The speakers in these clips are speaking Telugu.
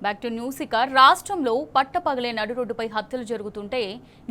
Back to news. ఇక రాష్ట్రంలో పట్టపగలే నడు రోడ్డుపై హత్యలు జరుగుతుంటే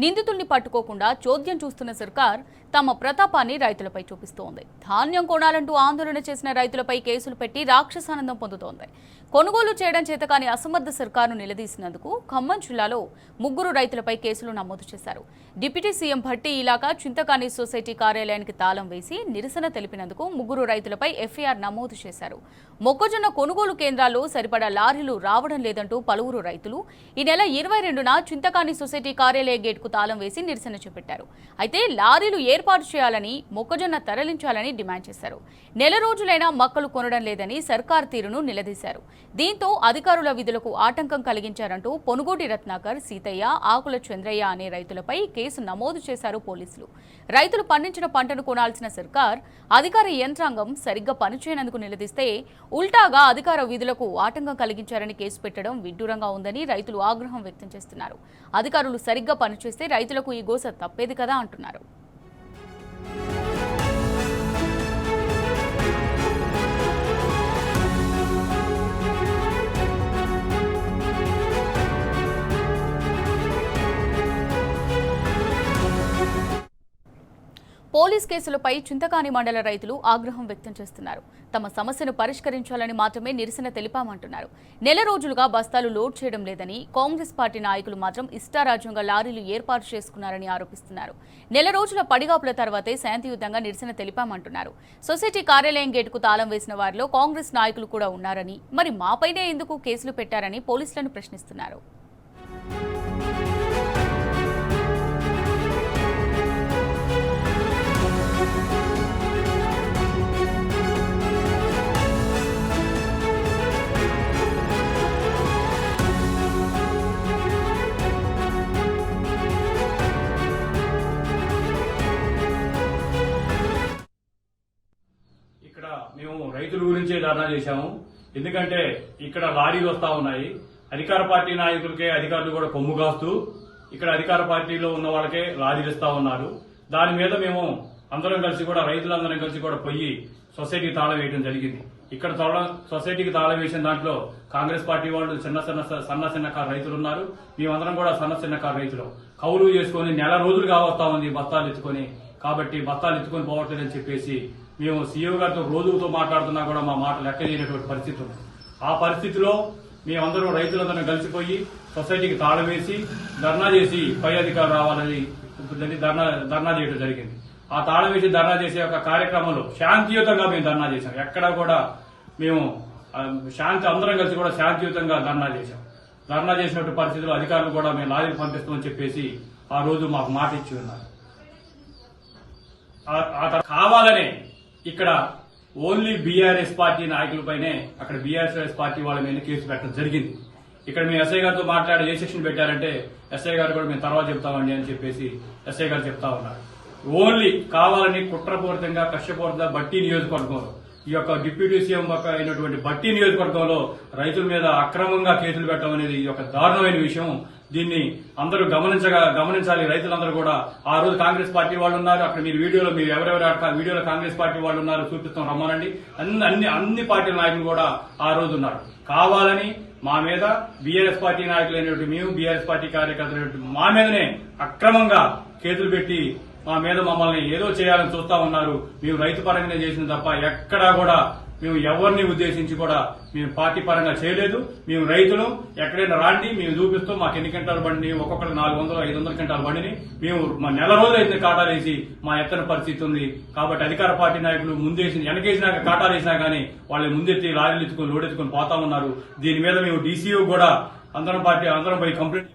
నిందితుల్ని పట్టుకోకుండా చోద్యం చూస్తున్న సర్కార్ తమ ప్రతాపాన్ని రైతులపై చూపిస్తోంది. ధాన్యం కొనాలంటూ ఆందోళన చేసిన రైతులపై కేసులు పెట్టి రాక్షసానందం పొందుతోంది. కొనుగోలు చేయడం చేతకాని అసమర్థ సర్కారును నిలదీసినందుకు ఖమ్మం జిల్లాలో 3 రైతులపై కేసులు నమోదు చేశారు. డిప్యూటీ సీఎం భట్టి ఇలాకా చింతకాని సొసైటీ కార్యాలయానికి తాళం వేసి నిరసన తెలిపినందుకు 3 రైతులపై ఎఫ్ఐఆర్ నమోదు చేశారు. మొక్కజొన్న కొనుగోలు కేంద్రాల్లో సరిపడా లారీలు రావడం లేదంటూ పలువురు రైతులు ఈ నెల 22న చింతకాని సొసైటీ కార్యాలయ గేట్కు తాళం వేసి నిరసన చేపట్టారు. అయితే లారీలు ఏర్పాటు చేయాలని, మొక్కజొన్న తరలించాలని డిమాండ్ చేశారు. నెల రోజులైనా మక్కలు కొనడం లేదని సర్కార్ తీరును నిలదీశారు. దీంతో అధికారుల విధులకు ఆటంకం కలిగించారంటూ పొనుగోటి రత్నాకర్, సీతయ్య, ఆకుల చంద్రయ్య అనే రైతులపై కేసు నమోదు చేశారు పోలీసులు. రైతులు పండించిన పంటను కొనాల్సిన సర్కార్ అధికార యంత్రాంగం సరిగ్గా పనిచేయనందుకు నిలదీస్తే ఉల్టాగా అధికార విధులకు ఆటంకం కలిగించారని కేసు పెట్టడం విడ్డూరంగా ఉందని రైతులు ఆగ్రహం వ్యక్తం చేస్తున్నారు. అధికారులు సరిగ్గా పనిచేస్తే రైతులకు ఈ గోస తప్పేది కదా అంటున్నారు. పోలీస్ కేసులపై చింతకాని మండల రైతులు ఆగ్రహం వ్యక్తం చేస్తున్నారు. తమ సమస్యను పరిష్కరించాలని మాత్రమే నిరసన తెలిపామంటున్నారు. నెల రోజులుగా బస్తాలు లోడ్ చేయడం లేదని, కాంగ్రెస్ పార్టీ నాయకులు మాత్రం ఇష్టారాజ్యంగా లారీలు ఏర్పాటు చేసుకున్నారని ఆరోపిస్తున్నారు. నెల రోజుల పడిగాపుల తర్వాతే శాంతియుతంగా నిరసన తెలిపామంటున్నారు. సొసైటీ కార్యాలయం గేటుకు తాళం వేసిన వారిలో కాంగ్రెస్ నాయకులు కూడా ఉన్నారని, మరి మాపైనే ఎందుకు కేసులు పెట్టారని పోలీసులను ప్రశ్నిస్తున్నారు. మేము రైతుల గురించే ధర్నా చేశాము. ఎందుకంటే ఇక్కడ లారీలు వస్తా ఉన్నాయి. అధికార పార్టీ నాయకులకే అధికారులు కూడా కొమ్ము కాస్తూ ఇక్కడ అధికార పార్టీలో ఉన్న వాళ్ళకే లారీలు ఇస్తా ఉన్నారు. దాని మీద మేము అందరం కలిసి కూడా రైతులందరం కలిసి కూడా పోయి సొసైటీకి తాళం వేయడం జరిగింది. ఇక్కడ సొసైటీకి తాళం వేసిన దాంట్లో కాంగ్రెస్ పార్టీ వాళ్ళు సన్న రైతులు ఉన్నారు. మేమందరం కూడా సన్న రైతులు కౌలు చేసుకుని నెల రోజులుగా వస్తా ఉంది బస్తాలు ఎత్తుకొని. కాబట్టి బస్తాలు ఎత్తుకొని పోవట్లేదని చెప్పేసి మేము సీఎం గారితో రోజుతో మాట్లాడుతున్నా కూడా మా మాట లెక్క చేయనటువంటి పరిస్థితి ఉంది. ఆ పరిస్థితిలో మేమందరం రైతులందరం కలిసిపోయి సొసైటీకి తాళం వేసి ధర్నా చేసి పై అధికారులు రావాలని ధర్నా చేయడం జరిగింది. ఆ తాళం వేసి ధర్నా చేసే ఒక కార్యక్రమంలో శాంతియుతంగా మేము ధర్నా చేశాం. ఎక్కడా కూడా మేము అందరం కలిసి కూడా శాంతియుతంగా ధర్నా చేశాం. ధర్నా చేసినటువంటి పరిస్థితుల్లో అధికారులు కూడా మేము లారీలు పంపిస్తామని చెప్పేసి ఆ రోజు మాకు మాట ఇచ్చి ఉన్నారు. కావాలనే ఇక్కడ ఓన్లీ బీఆర్ఎస్ పార్టీ నాయకులపైనే అక్కడ బీఆర్ఎస్ పార్టీ వాళ్ళ మీద కేసు పెట్టడం జరిగింది. ఇక్కడ మేము ఎస్ఐ గారితో మాట్లాడి ఏ సెక్షన్ పెట్టారంటే ఎస్ఐ గారు కూడా మేము తర్వాత చెప్తామండి అని చెప్పేసి ఎస్ఐ గారు చెప్తా ఉన్నారు. ఓన్లీ కావాలని కుట్రపూరితంగా కష్టపూరితంగా బట్టి నియోజకవర్గంలో ఈ యొక్క డిప్యూటీ సీఎం అయినటువంటి బట్టి నియోజకవర్గంలో రైతుల మీద అక్రమంగా కేసులు పెట్టడం అనేది ఈ యొక్క దారుణమైన విషయం. దీన్ని అందరూ గమనించాలి. రైతులందరూ కూడా ఆ రోజు కాంగ్రెస్ పార్టీ వాళ్ళు ఉన్నారు. అక్కడ మీరు ఎవరెవరు వీడియోలో కాంగ్రెస్ పార్టీ వాళ్ళు ఉన్నారు చూపిస్తాం రమ్మనండి. అన్ని పార్టీల నాయకులు కూడా ఆ రోజు ఉన్నారు. కావాలని మా మీద బీఆర్ఎస్ పార్టీ నాయకులైనటువంటి మేము బీఆర్ఎస్ పార్టీ కార్యకర్తలైనటువంటి మా మీదనే అక్రమంగా కేసులు పెట్టి మమ్మల్ని ఏదో చేయాలని చూస్తా ఉన్నారు. మేము రైతు పరంగానే చేసిన తప్ప ఎక్కడా కూడా మేము ఎవరిని ఉద్దేశించి కూడా మేము పార్టీ పరంగా చేయలేదు. మేము రైతులు ఎక్కడైనా రాండి మేము చూపిస్తాం. మాకు ఎన్ని క్వింటాలు బండి, ఒక్కొక్కరు 400-500 క్వింటాలు బండిని మేము నెల రోజులు అయితే కాటాలేసి మా ఎత్తన పరిస్థితి ఉంది. కాబట్టి అధికార పార్టీ నాయకులు వెనకేసినాక కాటాలు వేసినా గానీ వాళ్ళు ముందెత్తి లారీలు ఎత్తుకుని లోడ్ ఎత్తుకుని పోతా ఉన్నారు. దీని మీద మేము డీసీఓ కూడా అందరం పోయి కంప్లైంట్